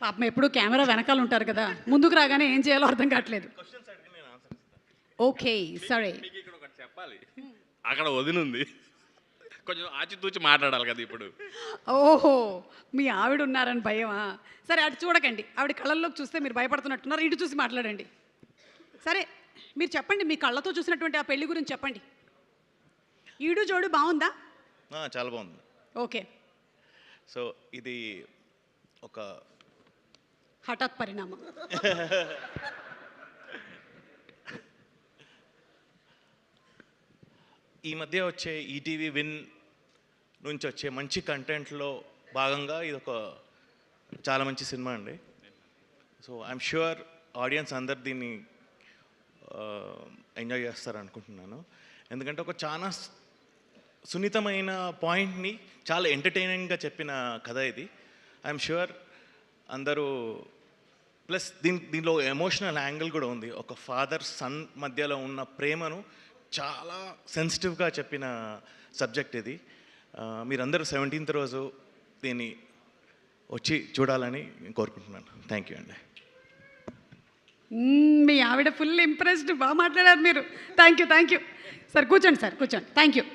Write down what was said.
పాపం ఎప్పుడు కెమెరా వెనకాల ఉంటారు కదా, ముందుకు రాగానే ఏం చేయాలో అర్థం కావట్లేదు. ఓకే, సరే. మీకు ఇక్కడ ఒకటి చెప్పాలి, అక్కడ వదినుంది, కొంచెం ఆచితూచి మాట్లాడాలి కదా ఇప్పుడు. ఓహో, మీ ఆవిడ ఉన్నారని భయమా? సరే, అటు చూడకండి, ఆవిడ కళ్ళల్లోకి చూస్తే మీరు భయపడుతున్నట్టున్నారు, ఇటు చూసి మాట్లాడండి. సరే, మీరు చెప్పండి, మీ కళ్ళతో చూసినటువంటి ఆ పెళ్లి గురించి చెప్పండి. ఈడు జోడు బాగుందా? చాలా బాగుంది. ఓకే. సో ఇది ఒక హఠాత్ పరిణామం. ఈ మధ్య వచ్చే ఈటీవీ విన్ నుంచి వచ్చే మంచి కంటెంట్లో భాగంగా ఇది ఒక చాలా మంచి సినిమా అండి. సో ఐఎమ్ ష్యూర్ ఆడియన్స్ అందరు దీన్ని ఎంజాయ్ చేస్తారు అనుకుంటున్నాను. ఎందుకంటే ఒక చాలా సున్నితమైన పాయింట్ని చాలా ఎంటర్టైనింగ్గా చెప్పిన కథ ఇది. ఐఎమ్ ష్యూర్ అందరూ, ప్లస్ దీనిలో ఎమోషనల్ యాంగిల్ కూడా ఉంది. ఒక ఫాదర్ సన్ మధ్యలో ఉన్న ప్రేమను చాలా సెన్సిటివ్గా చెప్పిన సబ్జెక్ట్ ఇది. మీరందరూ 17th రోజు దీన్ని వచ్చి చూడాలని కోరుకుంటున్నాను. థ్యాంక్ యూ అండి. మీ ఆవిడ ఫుల్ ఇంప్రెస్డ్, బాగా మాట్లాడారు మీరు. Thank you. సార్ కూర్చోండి, సార్ కూర్చోండి. Thank you.